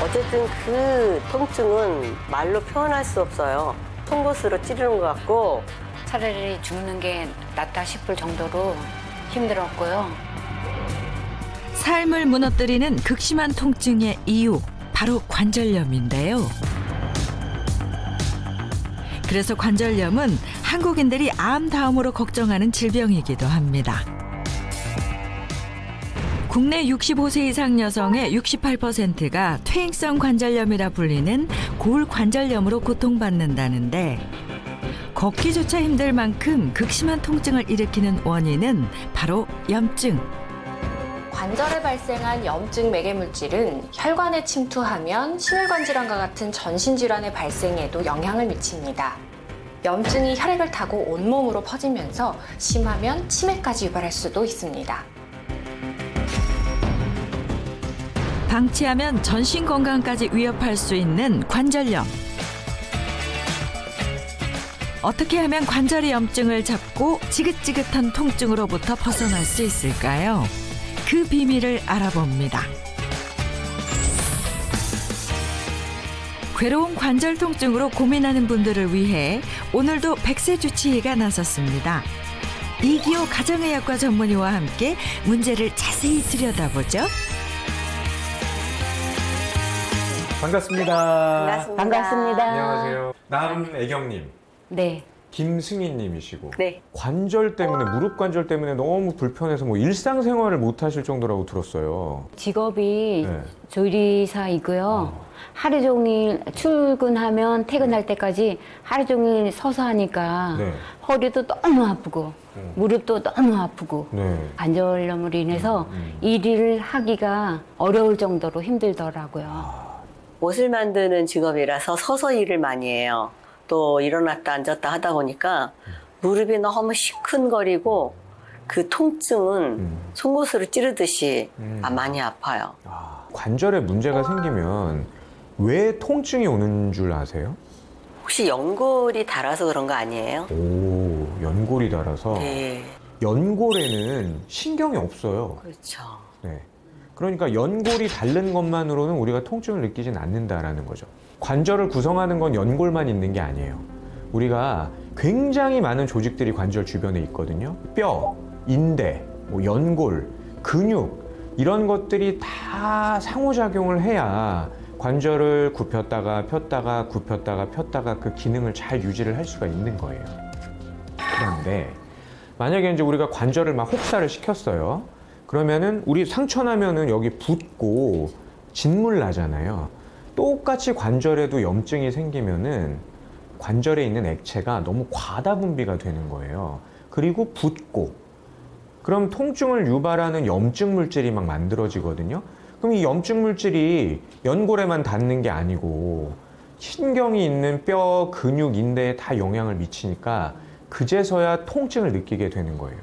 어쨌든 그 통증은 말로 표현할 수 없어요. 송곳으로 찌르는 것 같고 차라리 죽는 게 낫다 싶을 정도로 힘들었고요. 삶을 무너뜨리는 극심한 통증의 이유, 바로 관절염인데요. 그래서 관절염은 한국인들이 암 다음으로 걱정하는 질병이기도 합니다. 국내 65세 이상 여성의 68%가 퇴행성 관절염이라 불리는 골관절염으로 고통받는다는데, 걷기조차 힘들 만큼 극심한 통증을 일으키는 원인은 바로 염증. 관절에 발생한 염증 매개물질은 혈관에 침투하면 심혈관 질환과 같은 전신 질환의 발생에도 영향을 미칩니다. 염증이 혈액을 타고 온몸으로 퍼지면서 심하면 치매까지 유발할 수도 있습니다. 방치하면 전신 건강까지 위협할 수 있는 관절염. 어떻게 하면 관절의 염증을 잡고 지긋지긋한 통증으로부터 벗어날 수 있을까요? 그 비밀을 알아봅니다. 괴로운 관절 통증으로 고민하는 분들을 위해 오늘도 백세주치의가 나섰습니다. 이기호 가정의학과 전문의와 함께 문제를 자세히 들여다보죠. 반갑습니다. 반갑습니다. 안녕하세요. 남애경님. 네. 김승희님이시고. 네. 관절 때문에, 무릎 관절 때문에 너무 불편해서 뭐 일상생활을 못 하실 정도라고 들었어요. 직업이 네. 조리사이고요. 하루 종일 출근하면 퇴근할 때까지 하루 종일 서서 하니까 네. 허리도 너무 아프고 무릎도 너무 아프고 네. 관절염으로 인해서 일을 하기가 어려울 정도로 힘들더라고요. 옷을 만드는 직업이라서 서서 일을 많이 해요. 또 일어났다 앉았다 하다 보니까 무릎이 너무 시큰거리고 그 통증은 송곳으로 찌르듯이 많이 아파요. 관절에 문제가 생기면 왜 통증이 오는 줄 아세요? 혹시 연골이 닳아서 그런 거 아니에요? 오, 연골이 닳아서. 네. 연골에는 신경이 없어요. 그렇죠. 네. 그러니까 연골이 닳는 것만으로는 우리가 통증을 느끼진 않는다라는 거죠. 관절을 구성하는 건 연골만 있는 게 아니에요. 우리가 굉장히 많은 조직들이 관절 주변에 있거든요. 뼈, 인대, 뭐 연골, 근육 이런 것들이 다 상호작용을 해야 관절을 굽혔다가 폈다가 굽혔다가 폈다가 그 기능을 잘 유지를 할 수가 있는 거예요. 그런데 만약에 이제 우리가 관절을 막 혹사를 시켰어요. 그러면은 우리 상처 나면은 여기 붓고 진물 나잖아요. 똑같이 관절에도 염증이 생기면은 관절에 있는 액체가 너무 과다 분비가 되는 거예요. 그리고 붓고, 그럼 통증을 유발하는 염증 물질이 막 만들어지거든요. 그럼 이 염증 물질이 연골에만 닿는 게 아니고 신경이 있는 뼈, 근육, 인대에 다 영향을 미치니까 그제서야 통증을 느끼게 되는 거예요.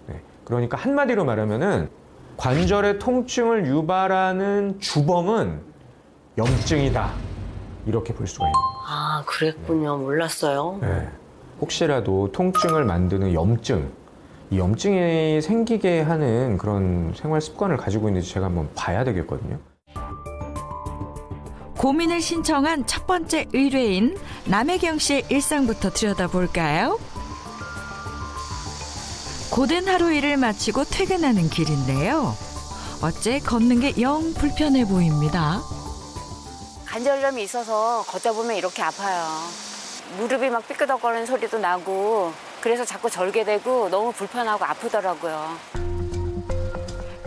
네. 그러니까 한마디로 말하면은 관절의 통증을 유발하는 주범은 염증이다, 이렇게 볼 수가 있는 거죠. 아, 그랬군요. 몰랐어요. 네. 혹시라도 통증을 만드는 염증, 이 염증이 생기게 하는 그런 생활 습관을 가지고 있는지 제가 한번 봐야 되겠거든요. 고민을 신청한 첫 번째 의뢰인 남혜경 씨의 일상부터 들여다볼까요? 고된 하루 일을 마치고 퇴근하는 길인데요. 어째 걷는 게 영 불편해 보입니다. 관절염이 있어서 걷다 보면 이렇게 아파요. 무릎이 막 삐끄덕거리는 소리도 나고 그래서 자꾸 절게 되고 너무 불편하고 아프더라고요.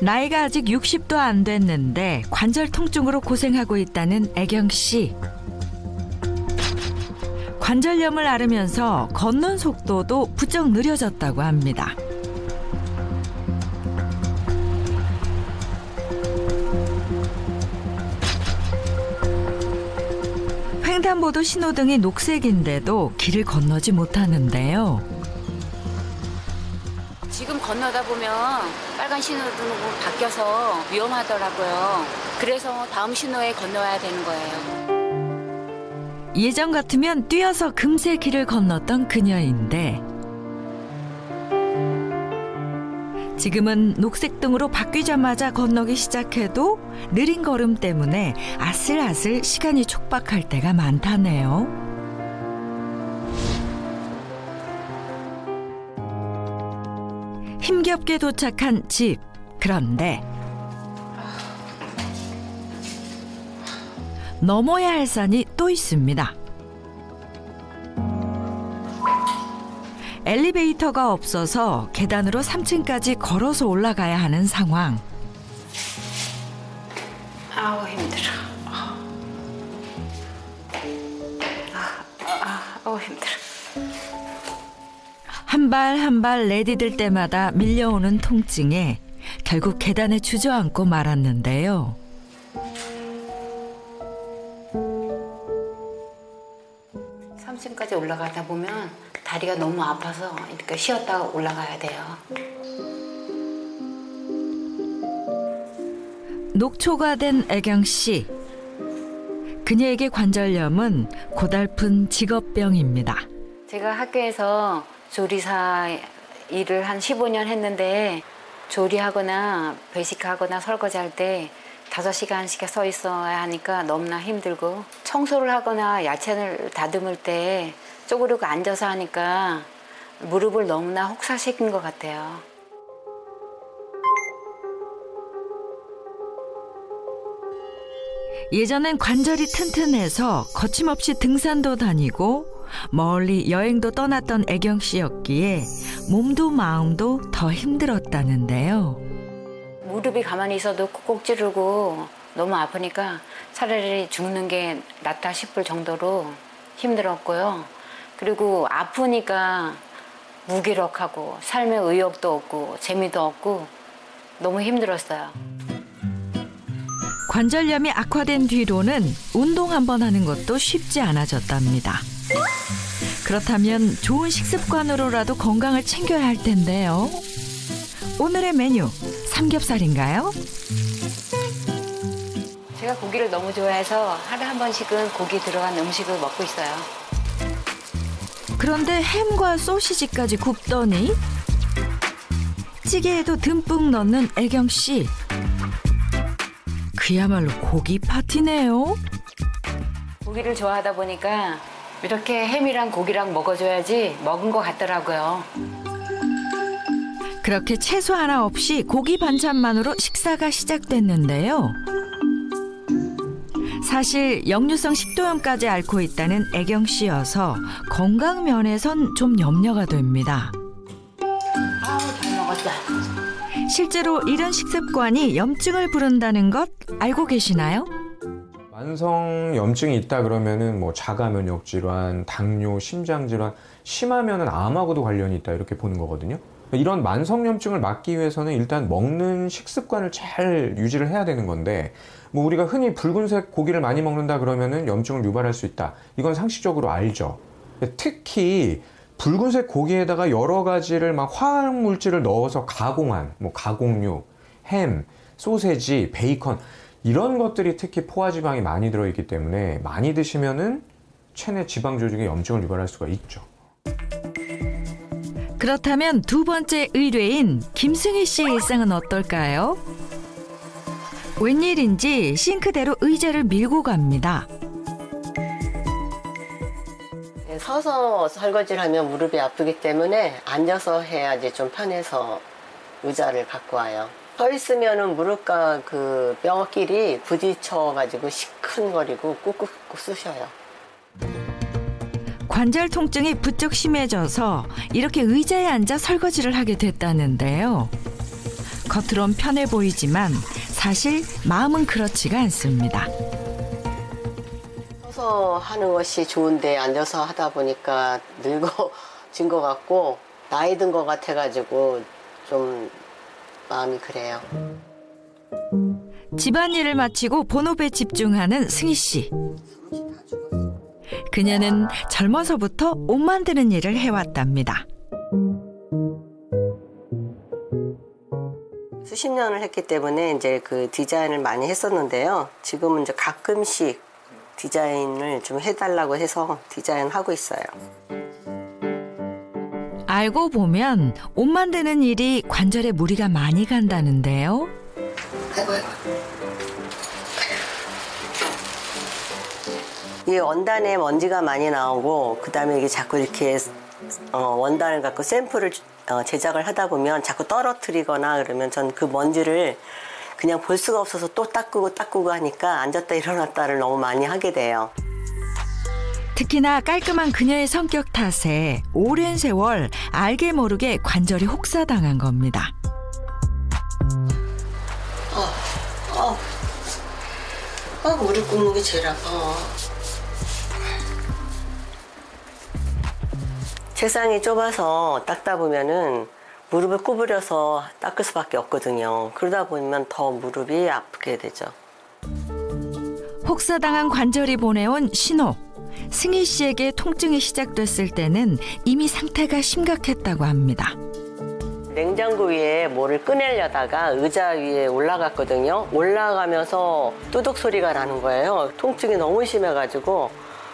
나이가 아직 60도 안 됐는데 관절 통증으로 고생하고 있다는 애경 씨. 관절염을 앓으면서 걷는 속도도 부쩍 느려졌다고 합니다. 횡단보도 신호등이 녹색인데도 길을 건너지 못하는데요. 지금 건너다 보면 빨간 신호등으로 바뀌어서 위험하더라고요. 그래서 다음 신호에 건너야 되는 거예요. 예전 같으면 뛰어서 금세 길을 건넜던 그녀인데 지금은 녹색등으로 바뀌자마자 건너기 시작해도 느린 걸음 때문에 아슬아슬 시간이 촉박할 때가 많다네요. 힘겹게 도착한 집. 그런데 넘어야 할 산이 또 있습니다. 엘리베이터가 없어서 계단으로 3층까지 걸어서 올라가야 하는 상황. 아우 힘들어. 아우 힘들어. 한 발 한 발 내디딜 때마다 밀려오는 통증에 결국 계단에 주저앉고 말았는데요. 삼층까지 올라가다 보면 다리가 너무 아파서 이렇게 쉬었다가 올라가야 돼요. 녹초가 된 애경 씨. 그녀에게 관절염은 고달픈 직업병입니다. 제가 학교에서 조리사 일을 한 15년 했는데 조리하거나 배식하거나 설거지할 때 5시간씩 서 있어야 하니까 너무나 힘들고 청소를 하거나 야채를 다듬을 때 쪼그리고 앉아서 하니까 무릎을 너무나 혹사시킨 것 같아요. 예전엔 관절이 튼튼해서 거침없이 등산도 다니고 멀리 여행도 떠났던 애경 씨였기에 몸도 마음도 더 힘들었다는데요. 무릎이 가만히 있어도 콕콕 찌르고 너무 아프니까 차라리 죽는 게 낫다 싶을 정도로 힘들었고요. 그리고 아프니까 무기력하고 삶에 의욕도 없고 재미도 없고 너무 힘들었어요. 관절염이 악화된 뒤로는 운동 한번 하는 것도 쉽지 않아졌답니다. 그렇다면 좋은 식습관으로라도 건강을 챙겨야 할 텐데요. 오늘의 메뉴, 삼겹살인가요? 제가 고기를 너무 좋아해서 하루에 한 번씩은 고기 들어간 음식을 먹고 있어요. 그런데 햄과 소시지까지 굽더니 찌개에도 듬뿍 넣는 애경 씨. 그야말로 고기 파티네요. 고기를 좋아하다 보니까 이렇게 햄이랑 고기랑 먹어줘야지 먹은 것 같더라고요. 그렇게 채소 하나 없이 고기 반찬만으로 식사가 시작됐는데요. 사실 역류성 식도염까지 앓고 있다는 애경 씨여서 건강 면에선 좀 염려가 됩니다. 아우 잘 먹었다. 실제로 이런 식습관이 염증을 부른다는 것 알고 계시나요? 만성 염증이 있다 그러면은 뭐 자가 면역 질환, 당뇨, 심장 질환, 심하면은 암하고도 관련이 있다 이렇게 보는 거거든요. 이런 만성 염증을 막기 위해서는 일단 먹는 식습관을 잘 유지를 해야 되는 건데, 뭐 우리가 흔히 붉은색 고기를 많이 먹는다 그러면은 염증을 유발할 수 있다. 이건 상식적으로 알죠. 특히 붉은색 고기에다가 여러 가지를 막 화학 물질을 넣어서 가공한 뭐 가공육, 햄, 소세지, 베이컨 이런 것들이 특히 포화지방이 많이 들어있기 때문에 많이 드시면은 체내 지방 조직에 염증을 유발할 수가 있죠. 그렇다면 두 번째 의뢰인 김승희 씨의 일상은 어떨까요? 웬일인지 싱크대로 의자를 밀고 갑니다. 서서 설거지를 하면 무릎이 아프기 때문에 앉아서 해야지 좀 편해서 의자를 갖고 와요. 서 있으면은 무릎과 그 뼈끼리 부딪혀가지고 시큰거리고 꾹꾹 쑤셔요. 관절 통증이 부쩍 심해져서 이렇게 의자에 앉아 설거지를 하게 됐다는데요. 겉으론 편해 보이지만 사실 마음은 그렇지가 않습니다. 서서 하는 것이 좋은데 앉아서 하다 보니까 늙어진 것 같고 나이 든 것 같아가지고 좀 마음이 그래요. 집안일을 마치고 본업에 집중하는 승희 씨. 그녀는 젊어서부터 옷 만드는 일을 해왔답니다. 수십 년을 했기 때문에 이제 그 디자인을 많이 했었는데요. 지금은 이제 가끔씩 디자인을 좀 해달라고 해서 디자인하고 있어요. 알고 보면 옷 만드는 일이 관절에 무리가 많이 간다는데요. 아이고. 이 원단에 먼지가 많이 나오고 그다음에 이게 자꾸 이렇게 원단을 갖고 샘플을 제작을 하다 보면 자꾸 떨어뜨리거나 그러면 전 그 먼지를 그냥 볼 수가 없어서 또 닦고 하니까 앉았다 일어났다를 너무 많이 하게 돼요. 특히나 깔끔한 그녀의 성격 탓에 오랜 세월 알게 모르게 관절이 혹사당한 겁니다. 무릎 꿇는 게 제일 아파. 책상이 좁아서 닦다 보면은 무릎을 구부려서 닦을 수밖에 없거든요. 그러다 보면 더 무릎이 아프게 되죠. 혹사당한 관절이 보내온 신호. 승희 씨에게 통증이 시작됐을 때는 이미 상태가 심각했다고 합니다. 냉장고 위에 뭐를 꺼내려다가 의자 위에 올라갔거든요. 올라가면서 뚜둑 소리가 나는 거예요. 통증이 너무 심해가지고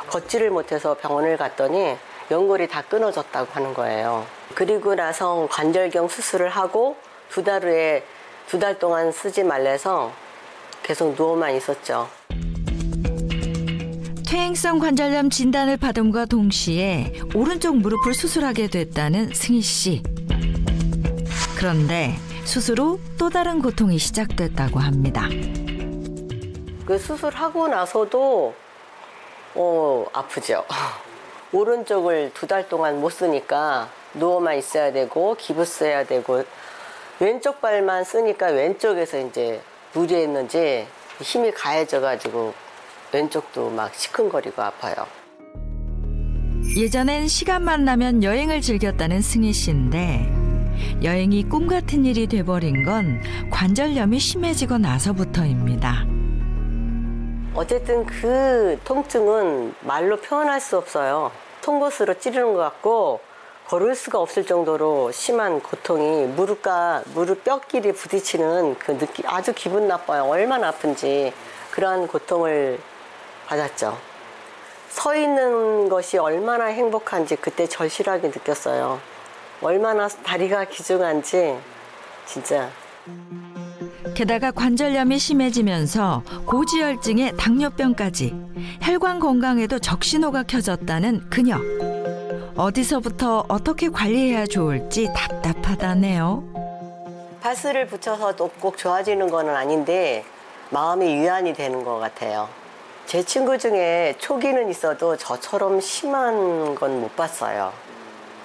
걷지를 못해서 병원을 갔더니 연골이 다 끊어졌다고 하는 거예요. 그리고 나서 관절경 수술을 하고 2달 후에 2달 동안 쓰지 말래서 계속 누워만 있었죠. 퇴행성 관절염 진단을 받음과 동시에 오른쪽 무릎을 수술하게 됐다는 승희 씨. 그런데 수술 후 또 다른 고통이 시작됐다고 합니다. 그 수술하고 나서도 아프죠. 오른쪽을 2달 동안 못 쓰니까 누워만 있어야 되고 기부 써야 되고 왼쪽 발만 쓰니까 왼쪽에서 이제 무리했는지 힘이 가해져가지고 왼쪽도 막 시큰거리고 아파요. 예전엔 시간만 나면 여행을 즐겼다는 승희 씨인데 여행이 꿈 같은 일이 돼버린 건 관절염이 심해지고 나서부터입니다. 어쨌든 그 통증은 말로 표현할 수 없어요. 송곳으로 찌르는 것 같고 걸을 수가 없을 정도로 심한 고통이 무릎 뼈끼리 부딪히는 그 느낌 아주 기분 나빠요. 얼마나 아픈지 그러한 고통을 받았죠. 서 있는 것이 얼마나 행복한지 그때 절실하게 느꼈어요. 얼마나 다리가 기중한지 진짜. 게다가 관절염이 심해지면서 고지혈증에 당뇨병까지 혈관 건강에도 적신호가 켜졌다는 그녀. 어디서부터 어떻게 관리해야 좋을지 답답하다네요. 파스를 붙여서 또 꼭 좋아지는 건 아닌데 마음이 위안이 되는 것 같아요. 제 친구 중에 초기는 있어도 저처럼 심한 건 못 봤어요.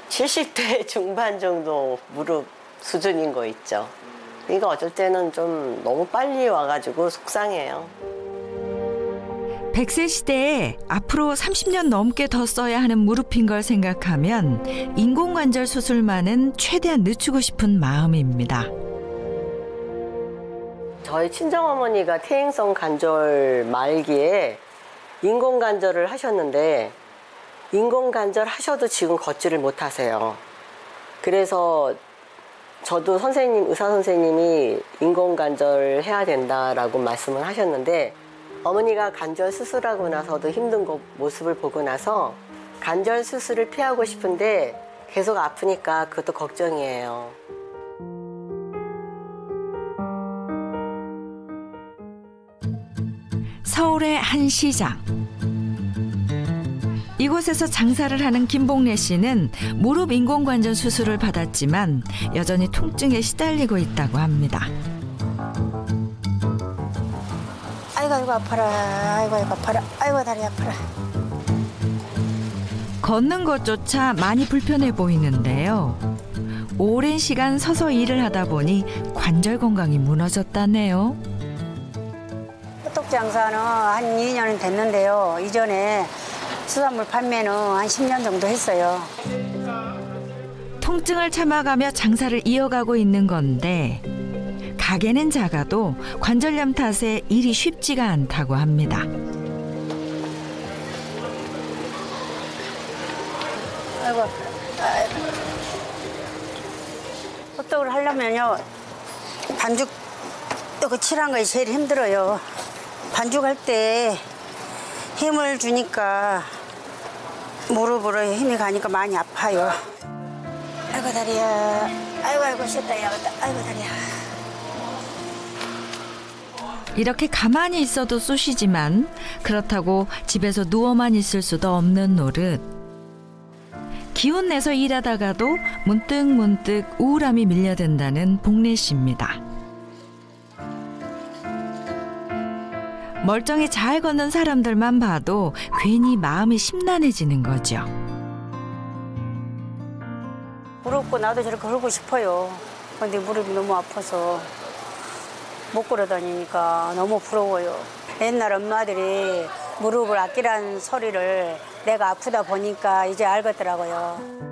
70대 중반 정도 무릎 수준인 거 있죠. 이거 어쩔 때는 좀 너무 빨리 와가지고 속상해요. 100세 시대에 앞으로 30년 넘게 더 써야 하는 무릎인 걸 생각하면 인공관절 수술만은 최대한 늦추고 싶은 마음입니다. 저희 친정어머니가 퇴행성 관절 말기에 인공관절을 하셨는데 인공관절 하셔도 지금 걷지를 못하세요. 그래서 저도 의사 선생님이 인공관절 해야 된다라고 말씀을 하셨는데 어머니가 관절 수술하고 나서도 힘든 모습을 보고 나서 관절 수술을 피하고 싶은데 계속 아프니까 그것도 걱정이에요. 서울의 한 시장. 이곳에서 장사를 하는 김봉래 씨는 무릎 인공관절 수술을 받았지만 여전히 통증에 시달리고 있다고 합니다. 아이고 아파라. 아이고 아파라. 아이고 다리 아파라. 걷는 것조차 많이 불편해 보이는데요. 오랜 시간 서서 일을 하다 보니 관절 건강이 무너졌다네요. 호떡 장사는 한 2년은 됐는데요. 이전에 수산물 판매는 한 10년 정도 했어요. 통증을 참아가며 장사를 이어가고 있는 건데 가게는 작아도 관절염 탓에 일이 쉽지가 않다고 합니다. 아이고, 호떡을 하려면요 반죽 이거 칠한 것이 제일 힘들어요. 반죽할 때 힘을 주니까 무릎으로 힘이 가니까 많이 아파요. 아이고 다리야. 아이고 쉬었다 야. 아이고 다리야. 이렇게 가만히 있어도 쑤시지만 그렇다고 집에서 누워만 있을 수도 없는 노릇. 기운 내서 일하다가도 문득 우울함이 밀려든다는 복래 씨입니다. 멀쩡히 잘 걷는 사람들만 봐도 괜히 마음이 심란해지는 거죠. 무릎고 나도 저렇게 걸고 싶어요. 근데 무릎이 너무 아파서 못 걸어 다니니까 너무 부러워요. 옛날 엄마들이 무릎을 아끼라는 소리를 내가 아프다 보니까 이제 알겠더라고요.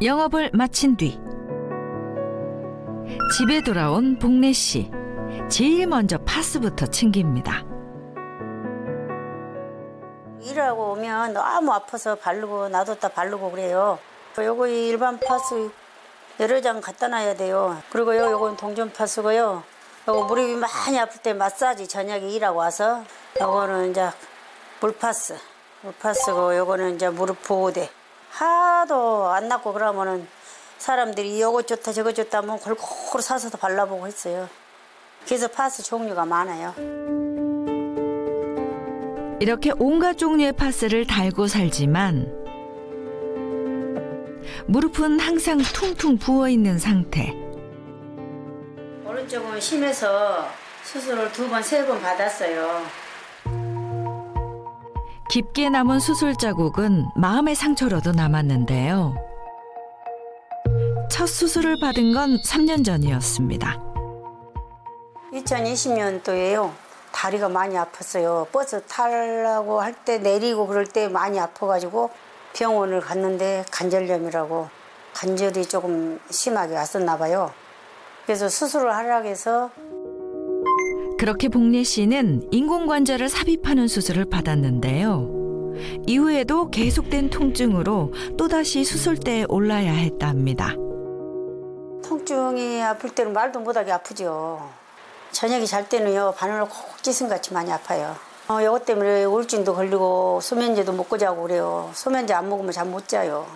영업을 마친 뒤 집에 돌아온 복래 씨. 제일 먼저 파스부터 챙깁니다. 일하고 오면 너무 아파서 바르고 놔뒀다 바르고 그래요. 요거 일반 파스 여러 장 갖다 놔야 돼요. 그리고 요건 동전 파스고요. 요거 무릎이 많이 아플 때 마사지 저녁에 일하고 와서 요거는 이제 물파스고 요거는 이제 무릎 보호대. 하도 안 낫고 그러면은 사람들이 요거 좋다 저거 좋다 하면 골고루 사서 발라보고 했어요. 그래서 파스 종류가 많아요. 이렇게 온갖 종류의 파스를 달고 살지만 무릎은 항상 퉁퉁 부어있는 상태. 오른쪽은 심해서 수술을 2번, 3번 받았어요. 깊게 남은 수술 자국은 마음의 상처로도 남았는데요. 첫 수술을 받은 건 3년 전이었습니다. 2020년도에요. 다리가 많이 아팠어요. 버스 타려고 할 때 내리고 그럴 때 많이 아파가지고 병원을 갔는데 관절염이라고 관절이 조금 심하게 왔었나 봐요. 그래서 수술을 하려고 해서 그렇게 복래 씨는 인공관절을 삽입하는 수술을 받았는데요. 이후에도 계속된 통증으로 또다시 수술대에 올라야 했답니다. 통증이 아플 때는 말도 못하게 아프죠. 저녁에 잘 때는요 바늘로 콕 찢은같이 많이 아파요. 이것 때문에 우울증도 걸리고 수면제도 먹고 자고 그래요. 수면제 안 먹으면 잠 못 자요.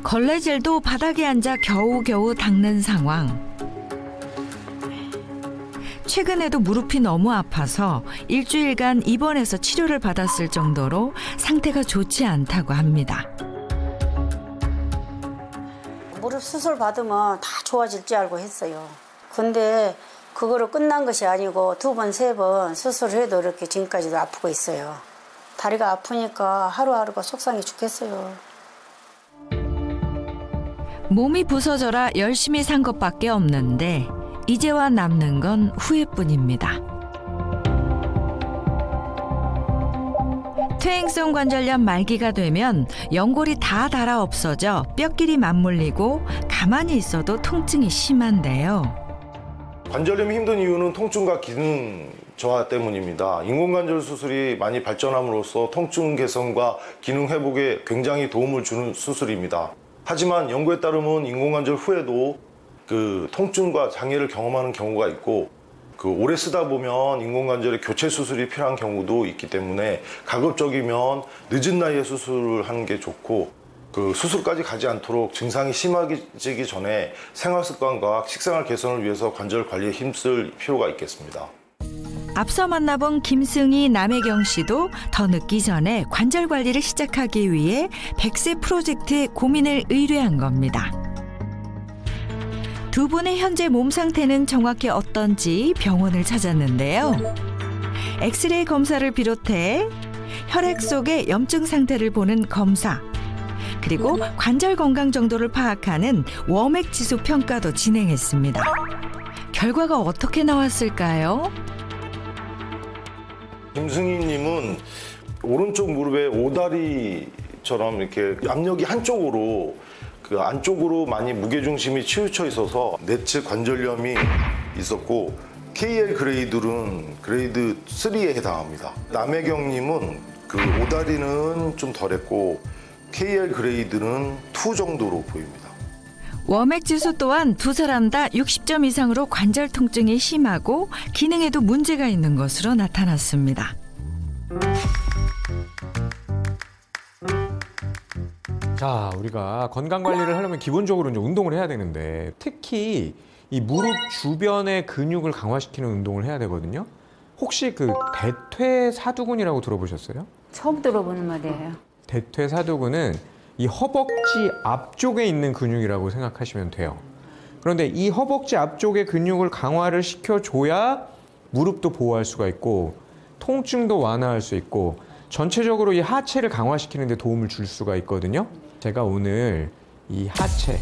걸레질도 바닥에 앉아 겨우겨우 닦는 상황. 최근에도 무릎이 너무 아파서 일주일간 입원해서 치료를 받았을 정도로 상태가 좋지 않다고 합니다. 무릎 수술 받으면 다 좋아질 줄 알고 했어요. 근데 그거로 끝난 것이 아니고 2번, 3번 수술을 해도 이렇게 지금까지도 아프고 있어요. 다리가 아프니까 하루하루가 속상해 죽겠어요. 몸이 부서져라 열심히 산 것밖에 없는데 이제와 남는 건 후회뿐입니다. 퇴행성 관절염 말기가 되면 연골이 다 닳아 없어져 뼈끼리 맞물리고 가만히 있어도 통증이 심한데요. 관절염이 힘든 이유는 통증과 기능 저하 때문입니다. 인공관절 수술이 많이 발전함으로써 통증 개선과 기능 회복에 굉장히 도움을 주는 수술입니다. 하지만 연구에 따르면 인공관절 후에도 통증과 장애를 경험하는 경우가 있고 오래 쓰다 보면 인공관절의 교체 수술이 필요한 경우도 있기 때문에 가급적이면 늦은 나이에 수술을 하는 게 좋고 수술까지 가지 않도록 증상이 심해지기 전에 생활습관과 식생활 개선을 위해서 관절 관리에 힘쓸 필요가 있겠습니다. 앞서 만나본 김승희, 남혜경 씨도 더 늦기 전에 관절 관리를 시작하기 위해 100세 프로젝트에 고민을 의뢰한 겁니다. 두 분의 현재 몸 상태는 정확히 어떤지 병원을 찾았는데요. 엑스레이 검사를 비롯해 혈액 속의 염증 상태를 보는 검사, 그리고 관절 건강 정도를 파악하는 워맥 지수 평가도 진행했습니다. 결과가 어떻게 나왔을까요? 김승희님은 오른쪽 무릎에 오다리처럼 이렇게 압력이 한쪽으로 안쪽으로 많이 무게중심이 치우쳐 있어서 내측 관절염이 있었고 KL 그레이드는 그레이드 3에 해당합니다. 남혜경님은 오다리는 좀 덜했고 KR 그레이드는 2 정도로 보입니다. 워맥 지수 또한 두 사람 다 60점 이상으로 관절 통증이 심하고 기능에도 문제가 있는 것으로 나타났습니다. 자, 우리가 건강 관리를 하려면 기본적으로 이제 운동을 해야 되는데 특히 이 무릎 주변의 근육을 강화시키는 운동을 해야 되거든요. 혹시 그 대퇴사두근이라고 들어보셨어요? 처음 들어보는 말이에요. 대퇴사두근은 이 허벅지 앞쪽에 있는 근육이라고 생각하시면 돼요. 그런데 이 허벅지 앞쪽의 근육을 강화를 시켜줘야 무릎도 보호할 수가 있고 통증도 완화할 수 있고 전체적으로 이 하체를 강화시키는 데 도움을 줄 수가 있거든요. 제가 오늘 이 하체,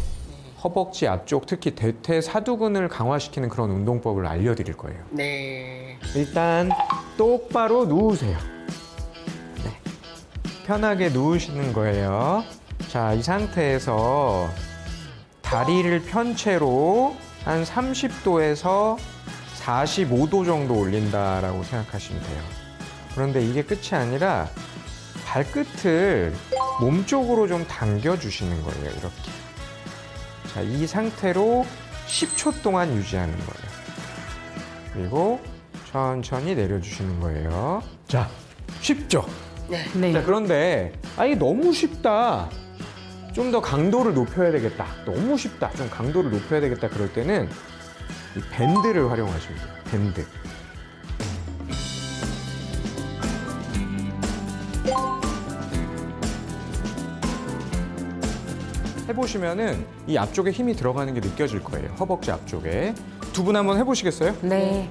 허벅지 앞쪽, 특히 대퇴사두근을 강화시키는 그런 운동법을 알려드릴 거예요. 네. 일단 똑바로 누우세요. 네. 편하게 누우시는 거예요. 자, 이 상태에서 다리를 편 채로 한 30도에서 45도 정도 올린다라고 생각하시면 돼요. 그런데 이게 끝이 아니라 발끝을 몸쪽으로 좀 당겨주시는 거예요. 이렇게. 자, 이 상태로 10초 동안 유지하는 거예요. 그리고 천천히 내려주시는 거예요. 자, 쉽죠? 네. 자, 그런데 이게 너무 쉽다. 좀 더 강도를 높여야 되겠다. 너무 쉽다. 좀 강도를 높여야 되겠다. 그럴 때는 이 밴드를 활용하시면 돼요. 밴드. 해보시면은 이 앞쪽에 힘이 들어가는 게 느껴질 거예요. 허벅지 앞쪽에. 두 분 한번 해보시겠어요? 네.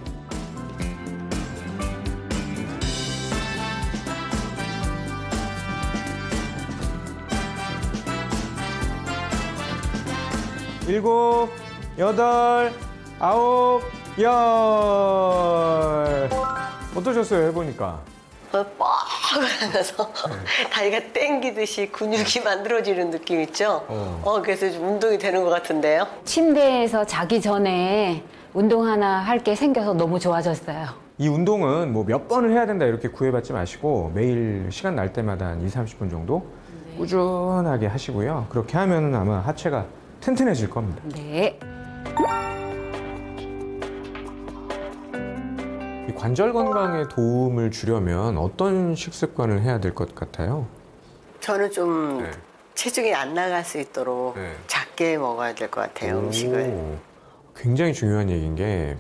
일곱, 여덟, 아홉, 열. 어떠셨어요? 해보니까. 뻑 하면서 다리가 땡기듯이 근육이 만들어지는 느낌 있죠? 그래서 좀 운동이 되는 것 같은데요? 침대에서 자기 전에 운동 하나 할 게 생겨서 너무 좋아졌어요. 이 운동은 뭐 몇 번을 해야 된다 이렇게 구애받지 마시고 매일 시간 날 때마다 한 20-30분 정도 꾸준하게 하시고요. 그렇게 하면 아마 하체가 튼튼해질 겁니다. 네. 이 관절 건강에 도움을 주려면 어떤 식습관을 해야 될 것 같아요? 저는 좀 체중이 안 나갈 수 있도록 작게 먹어야 될 것 같아요, 음식을. 굉장히 중요한 얘기인 게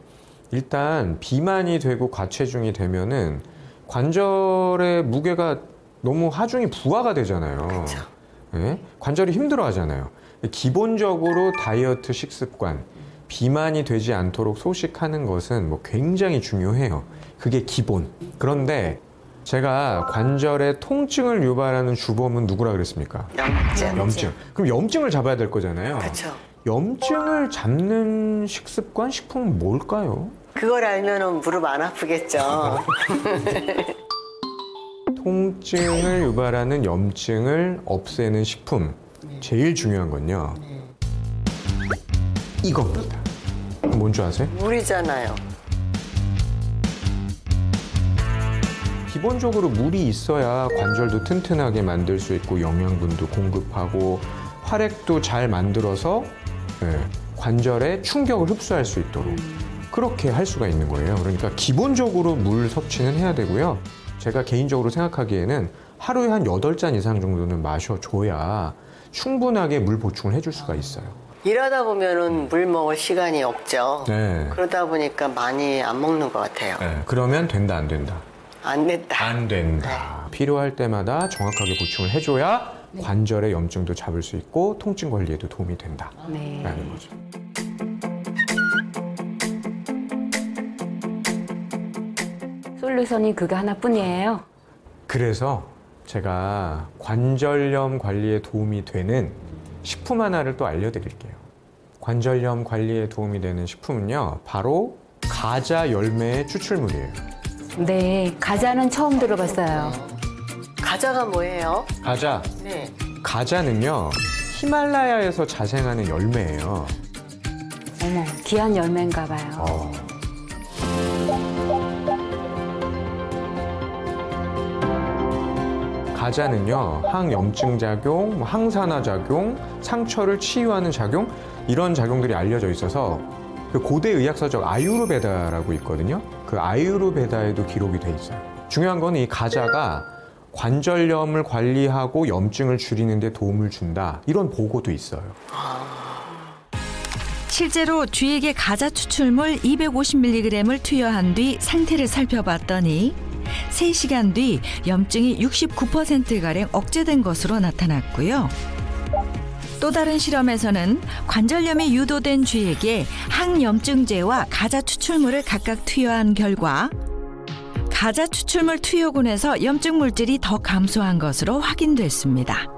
일단 비만이 되고 과체중이 되면은 관절의 무게가 너무 하중이 부하가 되잖아요. 그렇죠. 네? 관절이 힘들어 하잖아요. 기본적으로 다이어트 식습관, 비만이 되지 않도록 소식하는 것은 뭐 굉장히 중요해요. 그게 기본. 그런데 제가 관절의 통증을 유발하는 주범은 누구라 그랬습니까? 염증. 그럼 염증을 잡아야 될 거잖아요. 그렇죠. 염증을 잡는 식습관, 식품은 뭘까요? 그걸 알면은 무릎 안 아프겠죠. 통증을 유발하는 염증을 없애는 식품. 제일 중요한 건요. 이겁니다. 뭔지 아세요? 물이잖아요. 기본적으로 물이 있어야 관절도 튼튼하게 만들 수 있고 영양분도 공급하고 활액도 잘 만들어서 관절에 충격을 흡수할 수 있도록 그렇게 할 수가 있는 거예요. 그러니까 기본적으로 물 섭취는 해야 되고요. 제가 개인적으로 생각하기에는 하루에 한 8잔 이상 정도는 마셔줘야 충분하게 물 보충을 해줄 수가 있어요. 일하다 보면은 물 먹을 시간이 없죠. 네. 그러다 보니까 많이 안 먹는 것 같아요. 그러면 된다, 안 된다? 안 된다. 안 된다. 필요할 때마다 정확하게 보충을 해줘야 관절의 염증도 잡을 수 있고 통증 관리에도 도움이 된다라는 거죠. 솔루션이 그거 하나뿐이에요. 그래서 제가 관절염 관리에 도움이 되는 식품 하나를 또 알려드릴게요. 관절염 관리에 도움이 되는 식품은요, 바로 가자 열매의 추출물이에요. 네, 가자는 처음 들어봤어요. 가자가 뭐예요? 가자. 네. 가자는요, 히말라야에서 자생하는 열매예요. 어머, 귀한 열매인가 봐요. 가자는요, 항염증 작용, 항산화 작용, 상처를 치유하는 작용, 이런 작용들이 알려져 있어서 그 고대 의학서적 아유르베다라고 있거든요. 그 아유르베다에도 기록이 돼 있어요. 중요한 건 이 가자가 관절염을 관리하고 염증을 줄이는 데 도움을 준다. 이런 보고도 있어요. 실제로 쥐에게 가자 추출물 250mg을 투여한 뒤 상태를 살펴봤더니 3시간 뒤 염증이 69%가량 억제된 것으로 나타났고요. 또 다른 실험에서는 관절염이 유도된 쥐에게 항염증제와 가자 추출물을 각각 투여한 결과 가자 추출물 투여군에서 염증 물질이 더 감소한 것으로 확인됐습니다.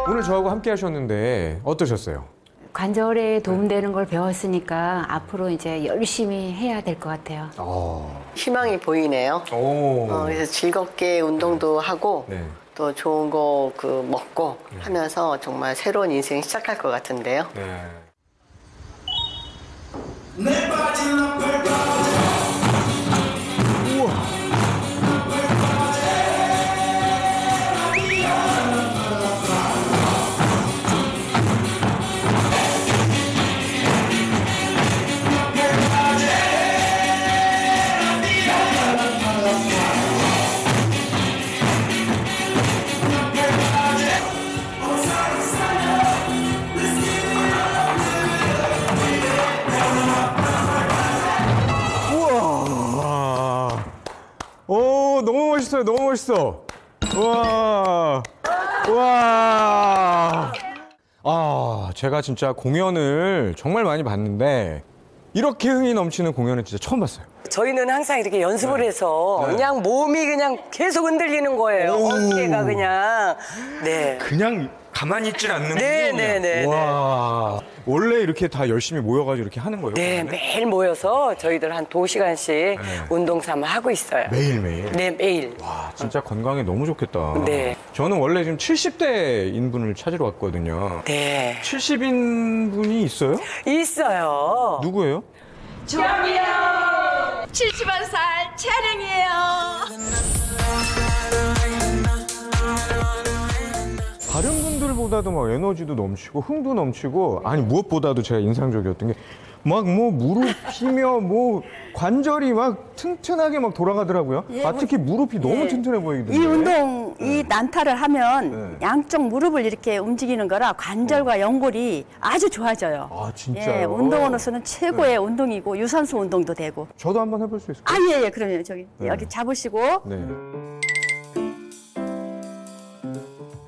오늘 저하고 함께 하셨는데 어떠셨어요? 관절에 도움되는 걸 배웠으니까 앞으로 이제 열심히 해야 될 것 같아요. 희망이 보이네요. 그래서 즐겁게 운동도 하고 네. 또 좋은 거 먹고 하면서 정말 새로운 인생 시작할 것 같은데요. 네. 너무 멋있어요. 너무 멋있어. 와. 제가 진짜 공연을 정말 많이 봤는데 이렇게 흥이 넘치는 공연은 진짜 처음 봤어요. 저희는 항상 이렇게 연습을 해서 그냥 몸이 그냥 계속 흔들리는 거예요. 어깨가 그냥. 네. 그냥 가만히 있질 않는 네. 와. 원래 이렇게 다 열심히 모여가지고 이렇게 하는 거예요? 네, 매일 모여서 저희들 한 2시간씩 운동 삼아 하고 있어요. 매일매일? 네, 매일. 와, 진짜 건강에 너무 좋겠다. 네. 저는 원래 지금 70대인 분을 찾으러 왔거든요. 네. 70인 분이 있어요? 있어요. 누구예요? 저기요. 71살 촬영이에요. 다른 분들보다도 막 에너지도 넘치고 흥도 넘치고, 아니 무엇보다도 제가 인상적이었던 게 막 뭐 무릎이며 뭐 관절이 막 튼튼하게 막 돌아가더라고요. 특히 무릎이 너무 튼튼해 보이던데. 이 운동, 이 난타를 하면 양쪽 무릎을 이렇게 움직이는 거라 관절과 연골이 아주 좋아져요. 아, 진짜요? 예, 운동으로서는 최고의 운동이고 유산소 운동도 되고. 저도 한번 해볼 수 있을까요? 예, 그러면 저기 여기 잡으시고 네.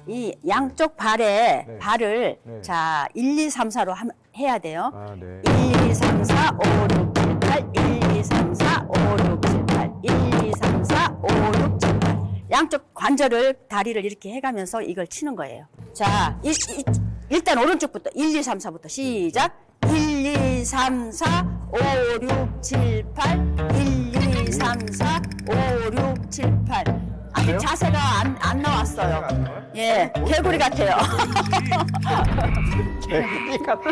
이 양쪽 발에 네. 발을 네. 자 1, 2, 3, 4로 해야 돼요. 아, 네. 1, 2, 3, 4, 5, 6, 7, 8 1, 2, 3, 4, 5, 6, 7, 8 1, 2, 3, 4, 5, 6, 7, 8 양쪽 관절을 다리를 이렇게 해가면서 이걸 치는 거예요. 자, 일단 오른쪽부터 1, 2, 3, 4부터 시작. 1, 2, 3, 4, 5, 6, 7, 8 1, 2, 3, 4, 5, 6, 7, 8 아직 자세가 안 나왔어요. 예, 개구리 같아요. 개구리 같아요.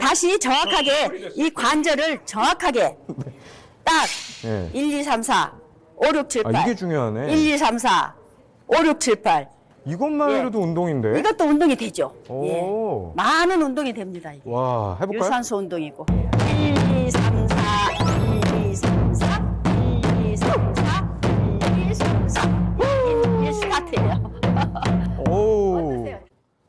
다시 정확하게 이 관절을 정확하게 딱 1, 2, 3, 4, 5, 6, 7, 8 아, 이게 중요하네. 1, 2, 3, 4, 5, 6, 7, 8 이것만으로도 운동인데? 이것도 운동이 되죠. 오. 예. 많은 운동이 됩니다. 이게. 와, 해볼까요? 유산소 운동이고 1, 2, 3, 4, 1, 2, 3, 4 1, 2, 3, 4 1, 2, 3, 4 1, 스타트예요. 오.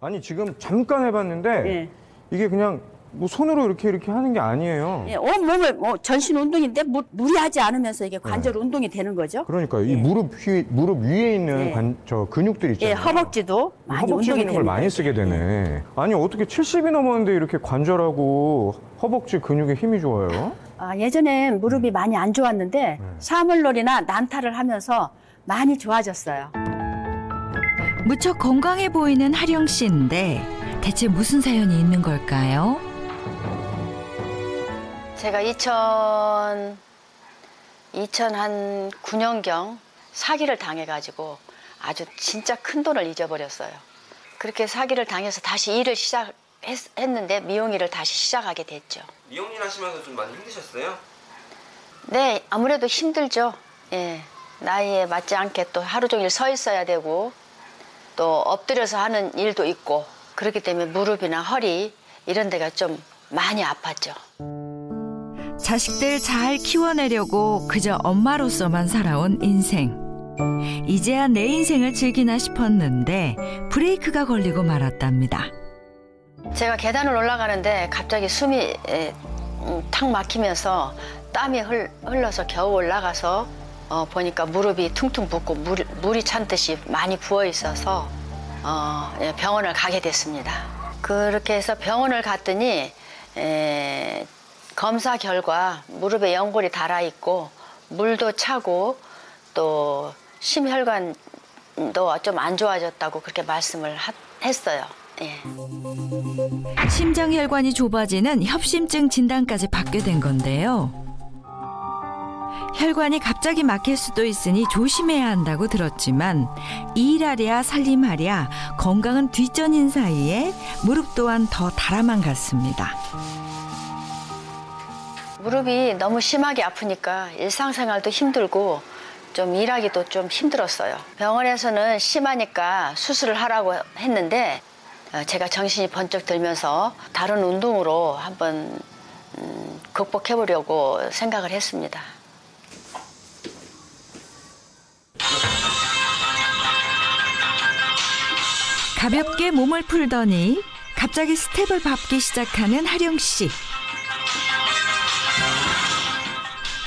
아니 지금 잠깐 해봤는데 예. 이게 그냥 뭐 손으로 이렇게 하는 게 아니에요. 예, 온 몸을 전신 운동인데 무리하지 않으면서 이게 관절 운동이 되는 거죠. 그러니까 이 무릎 위에 있는 저 근육들 있잖아요. 예, 허벅지도 많이 허벅지 운동이 근육을 됩니다. 많이 쓰게 되네. 아니 어떻게 70이 넘었는데 이렇게 관절하고 허벅지 근육에 힘이 좋아요? 예전엔 무릎이 많이 안 좋았는데 사물놀이나 난타를 하면서 많이 좋아졌어요. 무척 건강해 보이는 하령 씨인데 대체 무슨 사연이 있는 걸까요? 제가 2009년경 사기를 당해가지고 아주 진짜 큰 돈을 잊어버렸어요. 그렇게 사기를 당해서 다시 일을 시작했는데 미용일을 다시 시작하게 됐죠. 미용일 하시면서 좀 많이 힘드셨어요? 네, 아무래도 힘들죠. 예. 나이에 맞지 않게 또 하루 종일 서 있어야 되고 또 엎드려서 하는 일도 있고 그렇기 때문에 무릎이나 허리 이런 데가 좀 많이 아팠죠. 자식들 잘 키워내려고 그저 엄마로서만 살아온 인생. 이제야 내 인생을 즐기나 싶었는데 브레이크가 걸리고 말았답니다. 제가 계단을 올라가는데 갑자기 숨이 탁 막히면서 땀이 흘러서 겨우 올라가서 보니까 무릎이 퉁퉁 붓고 물이 찬 듯이 많이 부어 있어서 병원을 가게 됐습니다. 그렇게 해서 병원을 갔더니 검사 결과 무릎에 연골이 닳아 있고 물도 차고 또 심혈관도 좀 안 좋아졌다고 그렇게 말씀을 했어요. 예. 심장혈관이 좁아지는 협심증 진단까지 받게 된 건데요. 혈관이 갑자기 막힐 수도 있으니 조심해야 한다고 들었지만 일하랴 살림하랴 건강은 뒷전인 사이에 무릎 또한 더 달아만 갔습니다. 무릎이 너무 심하게 아프니까 일상생활도 힘들고 좀 일하기도 좀 힘들었어요. 병원에서는 심하니까 수술을 하라고 했는데 제가 정신이 번쩍 들면서 다른 운동으로 한번 극복해보려고 생각을 했습니다. 가볍게 몸을 풀더니 갑자기 스텝을 밟기 시작하는 하령 씨.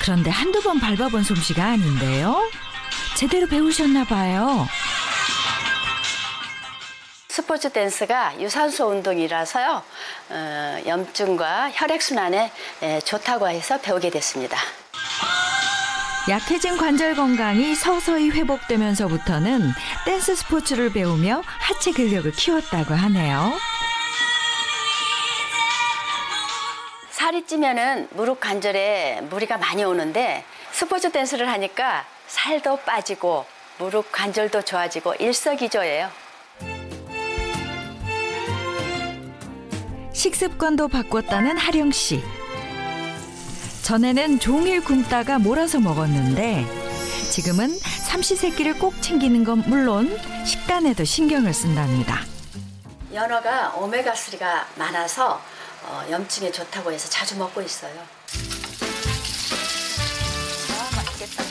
그런데 한두 번 밟아본 솜씨가 아닌데요. 제대로 배우셨나 봐요. 스포츠 댄스가 유산소 운동이라서요. 염증과 혈액순환에 좋다고 해서 배우게 됐습니다. 약해진 관절 건강이 서서히 회복되면서부터는 댄스 스포츠를 배우며 하체 근력을 키웠다고 하네요. 살이 찌면은 무릎 관절에 무리가 많이 오는데 스포츠 댄스를 하니까 살도 빠지고 무릎 관절도 좋아지고 일석이조예요. 식습관도 바꿨다는 하령 씨. 전에는 종일 굶다가 몰아서 먹었는데 지금은 삼시세끼를 꼭 챙기는 건 물론 식단에도 신경을 쓴답니다. 연어가 오메가3가 많아서 염증에 좋다고 해서 자주 먹고 있어요. 맛있겠다.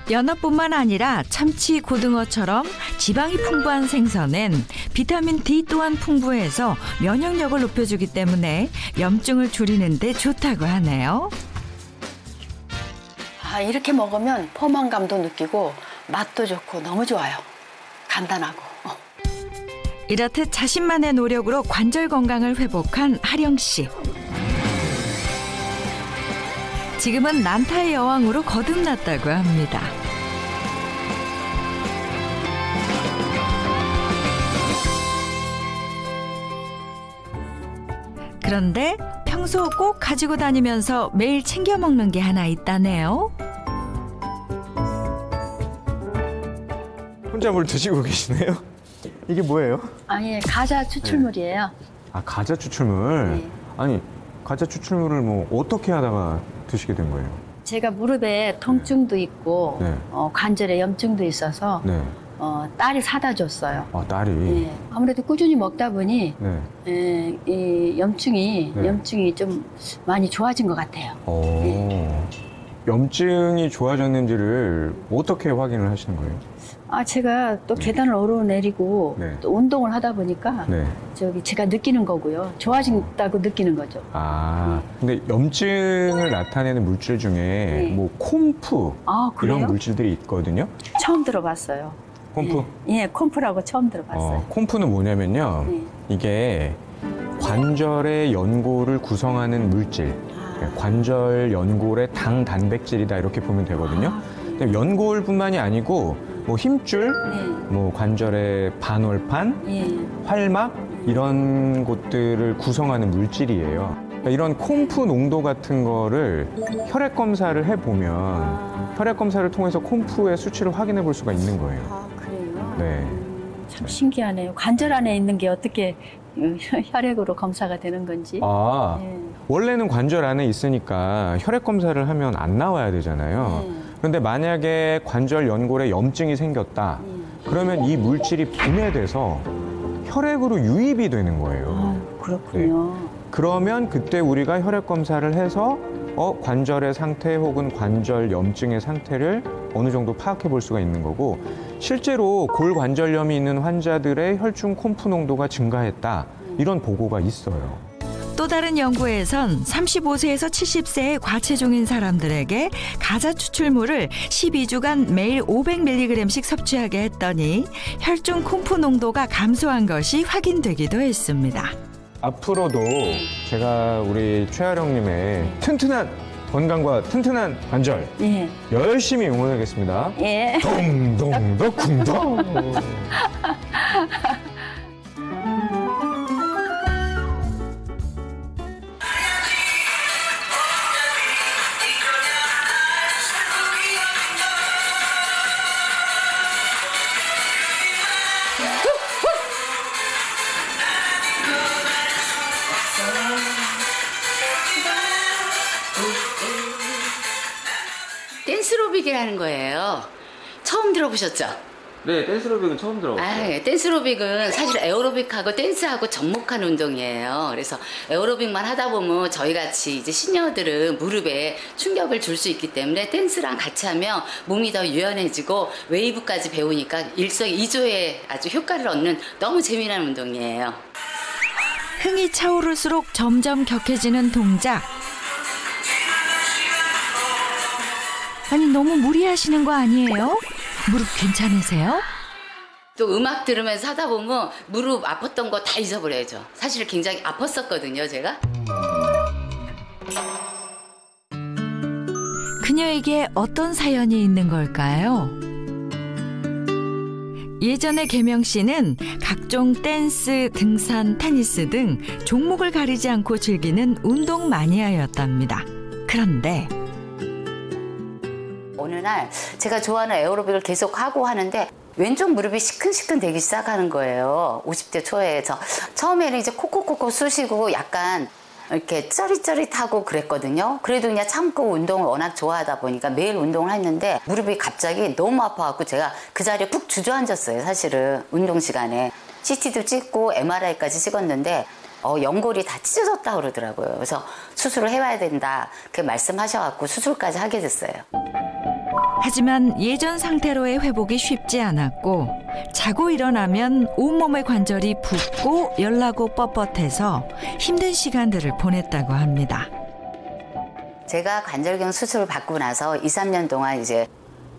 연어뿐만 아니라 참치, 고등어처럼 지방이 풍부한 생선엔 비타민 D 또한 풍부해서 면역력을 높여주기 때문에 염증을 줄이는 데 좋다고 하네요. 이렇게 먹으면 포만감도 느끼고 맛도 좋고 너무 좋아요. 간단하고. 이렇듯 자신만의 노력으로 관절 건강을 회복한 하령 씨. 지금은 난타의 여왕으로 거듭났다고 합니다. 그런데 평소 꼭 가지고 다니면서 매일 챙겨 먹는 게 하나 있다네요. 혼자 뭘 드시고 계시네요? 이게 뭐예요? 아니, 가자 추출물이에요. 아, 가자 추출물? 네. 아니, 가자 추출물을 뭐 어떻게 하다가 드시게 된 거예요? 제가 무릎에 통증도 있고 네. 관절에 염증도 있어서 네. 딸이 사다 줬어요. 아, 딸이? 네. 아무래도 꾸준히 먹다 보니 네. 이 염증이 네. 좀 많이 좋아진 것 같아요. 네. 염증이 좋아졌는지를 어떻게 확인을 하시는 거예요? 제가 또 계단을 오르내리고 네. 또 운동을 하다 보니까 네. 제가 느끼는 거고요. 좋아진다고 느끼는 거죠. 근데 염증을 나타내는 물질 중에 뭐 콤프 이런 물질들이 있거든요. 처음 들어봤어요. 콤프? 예, 콤프라고 처음 들어봤어요. 콤프는 뭐냐면요. 이게 관절의 연골을 구성하는 물질. 관절 연골의 당 단백질이다 이렇게 보면 되거든요. 근데 연골뿐만이 아니고 뭐 힘줄, 뭐 관절의 반월판, 활막 이런 곳들을 구성하는 물질이에요. 그러니까 이런 콤프 농도 같은 거를 혈액 검사를 해보면 혈액 검사를 통해서 콤프의 수치를 확인해 볼 수가 있는 거예요. 그래요? 네. 참 신기하네요. 관절 안에 있는 게 어떻게 혈액으로 검사가 되는 건지. 원래는 관절 안에 있으니까 혈액 검사를 하면 안 나와야 되잖아요. 그런데 만약에 관절 연골에 염증이 생겼다. 그러면 이 물질이 분해돼서 혈액으로 유입이 되는 거예요. 그렇군요. 네. 그러면 그때 우리가 혈액 검사를 해서 관절의 상태 혹은 관절 염증의 상태를 어느 정도 파악해 볼 수가 있는 거고, 실제로 골관절염이 있는 환자들의 혈중 콤프 농도가 증가했다. 이런 보고가 있어요. 또 다른 연구에선 35세에서 70세의 과체중인 사람들에게 가자 추출물을 12주간 매일 500mg씩 섭취하게 했더니 혈중 콤프 농도가 감소한 것이 확인되기도 했습니다. 앞으로도 제가 우리 최아령님의 튼튼한 건강과 튼튼한 관절 열심히 응원하겠습니다. 동동덕 궁덕. 댄스로빅이라는 거예요. 처음 들어보셨죠? 네, 댄스로빅은 처음 들어봤어요. 댄스로빅은 사실 에어로빅하고 댄스하고 접목한 운동이에요. 그래서 에어로빅만 하다 보면 저희같이 이제 시니어들은 무릎에 충격을 줄 수 있기 때문에 댄스랑 같이 하면 몸이 더 유연해지고 웨이브까지 배우니까 일석이조의 아주 효과를 얻는 너무 재미난 운동이에요. 흥이 차오를수록 점점 격해지는 동작. 아니, 너무 무리하시는 거 아니에요? 무릎 괜찮으세요? 또 음악 들으면서 하다 보면 무릎 아팠던 거 다 잊어버려야죠. 사실 굉장히 아팠었거든요, 제가. 그녀에게 어떤 사연이 있는 걸까요? 예전에 계명 씨는 각종 댄스, 등산, 테니스 등 종목을 가리지 않고 즐기는 운동 마니아였답니다. 그런데 어느 날 제가 좋아하는 에어로빅을 계속 하고 하는데 왼쪽 무릎이 시큰시큰 되기 시작하는 거예요. 50대 초에서. 처음에는 이제 콕콕콕콕 쑤시고 약간 이렇게 쩌릿쩌릿하고 그랬거든요. 그래도 그냥 참고 운동을 워낙 좋아하다 보니까 매일 운동을 했는데 무릎이 갑자기 너무 아파갖고 제가 그 자리에 푹 주저앉았어요. 사실은 운동 시간에. CT도 찍고 MRI까지 찍었는데 연골이 다 찢어졌다 그러더라고요. 그래서 수술을 해봐야 된다 그렇게 말씀하셔갖고 수술까지 하게 됐어요. 하지만 예전 상태로의 회복이 쉽지 않았고 자고 일어나면 온몸의 관절이 붓고 열나고 뻣뻣해서 힘든 시간들을 보냈다고 합니다. 제가 관절경 수술을 받고 나서 2, 3년 동안 이제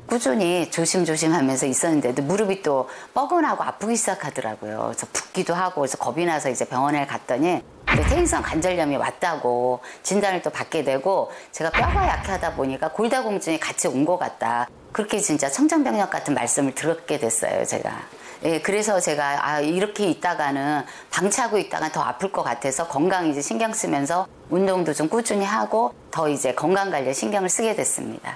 꾸준히 조심조심 하면서 있었는데도 무릎이 또 뻐근하고 아프기 시작하더라고요. 그래서 붓기도 하고 그래서 겁이 나서 이제 병원에 갔더니 퇴행성 관절염이 왔다고 진단을 또 받게 되고 제가 뼈가 약하다 보니까 골다공증이 같이 온 것 같다. 그렇게 진짜 청정병력 같은 말씀을 들었게 됐어요, 제가. 예, 그래서 제가 이렇게 있다가는 방치하고 있다가 더 아플 것 같아서 건강 이제 신경 쓰면서 운동도 좀 꾸준히 하고 더 이제 건강 관리에 신경을 쓰게 됐습니다.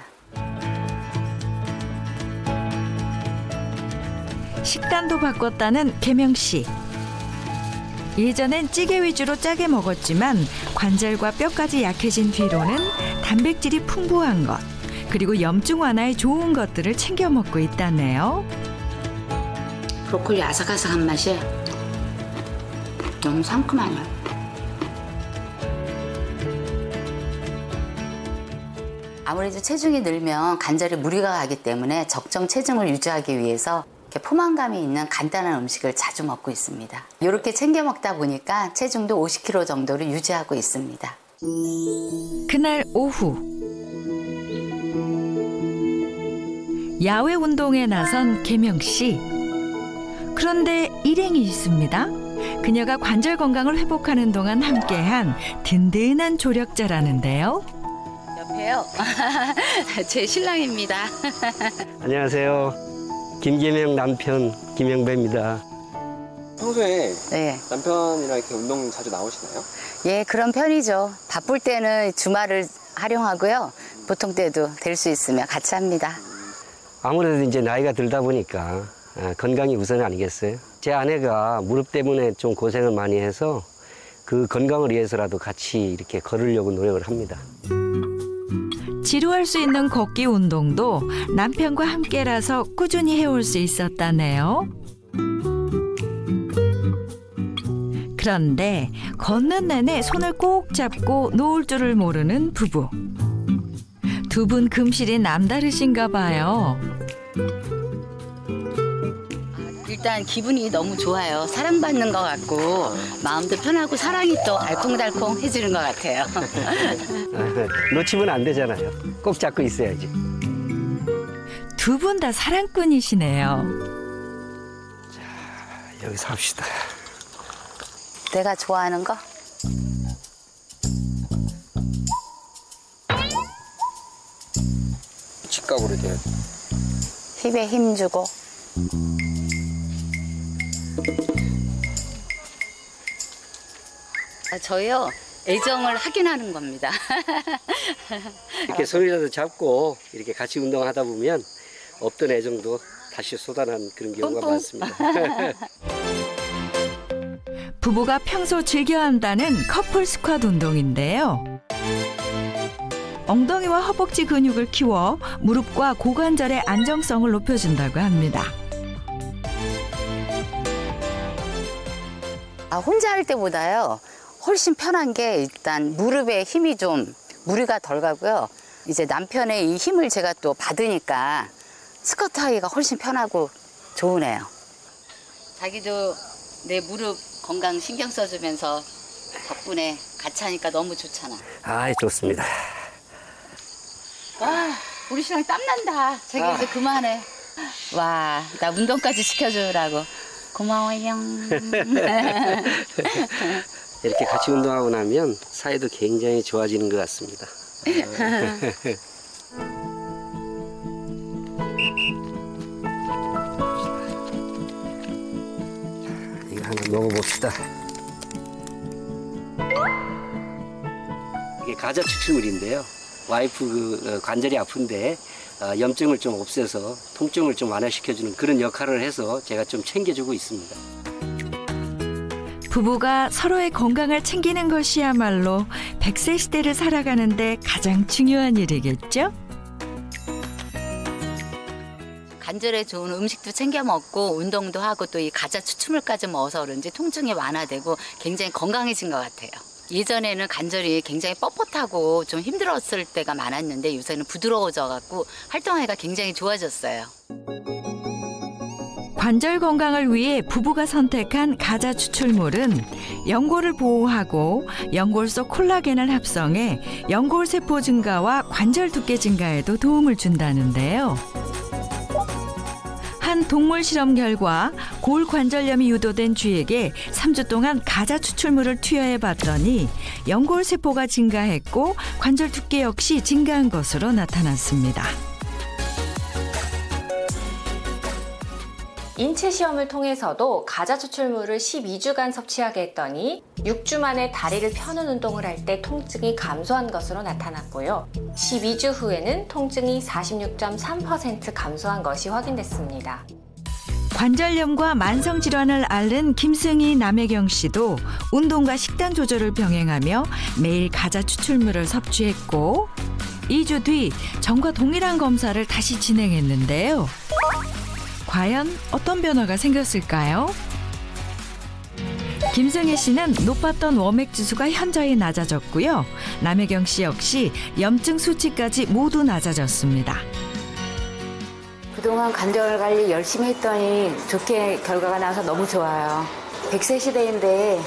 식단도 바꿨다는 계명 씨. 예전엔 찌개 위주로 짜게 먹었지만 관절과 뼈까지 약해진 뒤로는 단백질이 풍부한 것, 그리고 염증 완화에 좋은 것들을 챙겨 먹고 있다네요. 브로콜리 아삭아삭한 맛이 너무 상큼하네요. 아무래도 체중이 늘면 관절에 무리가 가기 때문에 적정 체중을 유지하기 위해서 포만감이 있는 간단한 음식을 자주 먹고 있습니다. 이렇게 챙겨 먹다 보니까 체중도 50kg 정도를 유지하고 있습니다. 그날 오후 야외 운동에 나선 계명 씨. 그런데 일행이 있습니다. 그녀가 관절 건강을 회복하는 동안 함께한 든든한 조력자라는데요. 옆에요. 제 신랑입니다. 안녕하세요. 김계명 남편 김영배입니다. 평소에 남편이랑 이렇게 운동 자주 나오시나요? 예, 그런 편이죠. 바쁠 때는 주말을 활용하고요. 보통 때도 될 수 있으면 같이 합니다. 아무래도 이제 나이가 들다 보니까 건강이 우선 아니겠어요? 제 아내가 무릎 때문에 좀 고생을 많이 해서 그 건강을 위해서라도 같이 이렇게 걸으려고 노력을 합니다. 지루할 수 있는 걷기 운동도 남편과 함께라서 꾸준히 해올 수 있었다네요. 그런데 걷는 내내 손을 꼭 잡고 놓을 줄을 모르는 부부. 두 분 금실이 남다르신가 봐요. 일단 기분이 너무 좋아요. 사랑받는 것 같고 마음도 편하고 사랑이 또 알콩달콩 해지는 것 같아요. 놓치면 안 되잖아요. 꼭 잡고 있어야지. 두 분 다 사랑꾼이시네요. 자, 여기서 합시다. 내가 좋아하는 거? 직각으로 돼요. 힙에 힘 주고. 저요, 애정을 확인하는 겁니다. 이렇게 손이라도 잡고 이렇게 같이 운동하다 보면 없던 애정도 다시 쏟아나는 그런 경우가 많습니다. 부부가 평소 즐겨한다는 커플 스쿼트 운동인데요. 엉덩이와 허벅지 근육을 키워 무릎과 고관절의 안정성을 높여준다고 합니다. 혼자 할 때보다요, 훨씬 편한 게 일단 무릎에 힘이 좀 무리가 덜 가고요. 이제 남편의 이 힘을 제가 또 받으니까 스쿼트 하기가 훨씬 편하고 좋으네요. 자기도 내 무릎 건강 신경 써주면서 덕분에 같이 하니까 너무 좋잖아. 아, 좋습니다. 와, 우리 신랑 땀난다. 자기 이제 그만해. 와, 나 운동까지 시켜주라고. 고마워요. 이렇게 같이 운동하고 나면 사이도 굉장히 좋아지는 것 같습니다. 이거 하나 먹어봅시다. 이게 가자 추출물인데요. 와이프 관절이 아픈데 염증을 좀 없애서 통증을 좀 완화시켜주는 그런 역할을 해서 제가 좀 챙겨주고 있습니다. 부부가 서로의 건강을 챙기는 것이야말로 100세 시대를 살아가는데 가장 중요한 일이겠죠? 관절에 좋은 음식도 챙겨 먹고 운동도 하고 또 이 가자 추출물까지 먹어서 그런지 통증이 완화되고 굉장히 건강해진 것 같아요. 예전에는 관절이 굉장히 뻣뻣하고 좀 힘들었을 때가 많았는데 요새는 부드러워져갖고 활동하기가 굉장히 좋아졌어요. 관절 건강을 위해 부부가 선택한 가자 추출물은 연골을 보호하고 연골 속 콜라겐을 합성해 연골세포 증가와 관절 두께 증가에도 도움을 준다는데요. 한 동물 실험 결과 골관절염이 유도된 쥐에게 3주 동안 가자 추출물을 투여해 봤더니 연골세포가 증가했고 관절 두께 역시 증가한 것으로 나타났습니다. 인체 시험을 통해서도 가자 추출물을 12주간 섭취하게 했더니 6주 만에 다리를 펴는 운동을 할 때 통증이 감소한 것으로 나타났고요. 12주 후에는 통증이 46.3% 감소한 것이 확인됐습니다. 관절염과 만성질환을 앓는 김승희 남혜경 씨도 운동과 식단 조절을 병행하며 매일 가자 추출물을 섭취했고 2주 뒤 전과 동일한 검사를 다시 진행했는데요. 과연 어떤 변화가 생겼을까요? 김승희 씨는 높았던 워맥 지수가 현저히 낮아졌고요. 남혜경 씨 역시 염증 수치까지 모두 낮아졌습니다. 그동안 관절 관리 열심히 했더니 좋게 결과가 나와서 너무 좋아요. 100세 시대인데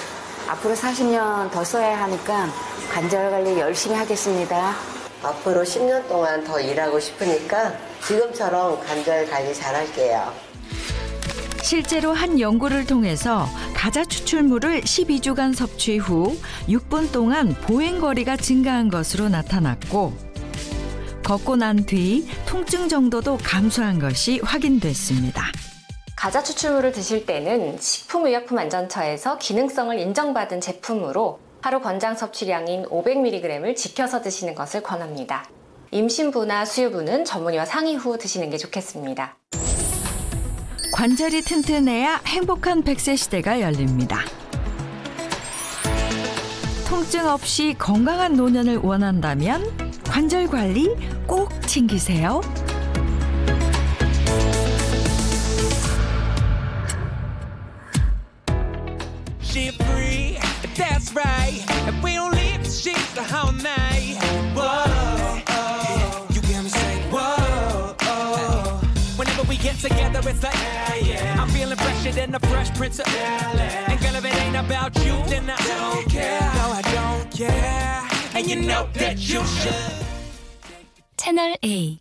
앞으로 40년 더 써야 하니까 관절 관리 열심히 하겠습니다. 앞으로 10년 동안 더 일하고 싶으니까 지금처럼 관절 관리 잘할게요. 실제로 한 연구를 통해서 가자 추출물을 12주간 섭취 후 6분 동안 보행거리가 증가한 것으로 나타났고 걷고 난 뒤 통증 정도도 감소한 것이 확인됐습니다. 가자 추출물을 드실 때는 식품의약품안전처에서 기능성을 인정받은 제품으로 하루 권장 섭취량인 500mg을 지켜서 드시는 것을 권합니다. 임신부나 수유부는 전문의와 상의 후 드시는 게 좋겠습니다. 관절이 튼튼해야 행복한 100세 시대가 열립니다. 통증 없이 건강한 노년을 원한다면 관절 관리 꼭 챙기세요. She free, that's right. And we don't leave the sheets the whole night. Whoa, you get me saying, whoa. Whenever we get together, it's like, yeah. I'm feeling fresher than the Fresh Prince of Bel-Air. And girl, if it ain't about you, then I don't care. No, I don't care. And you know that you should. 채널 A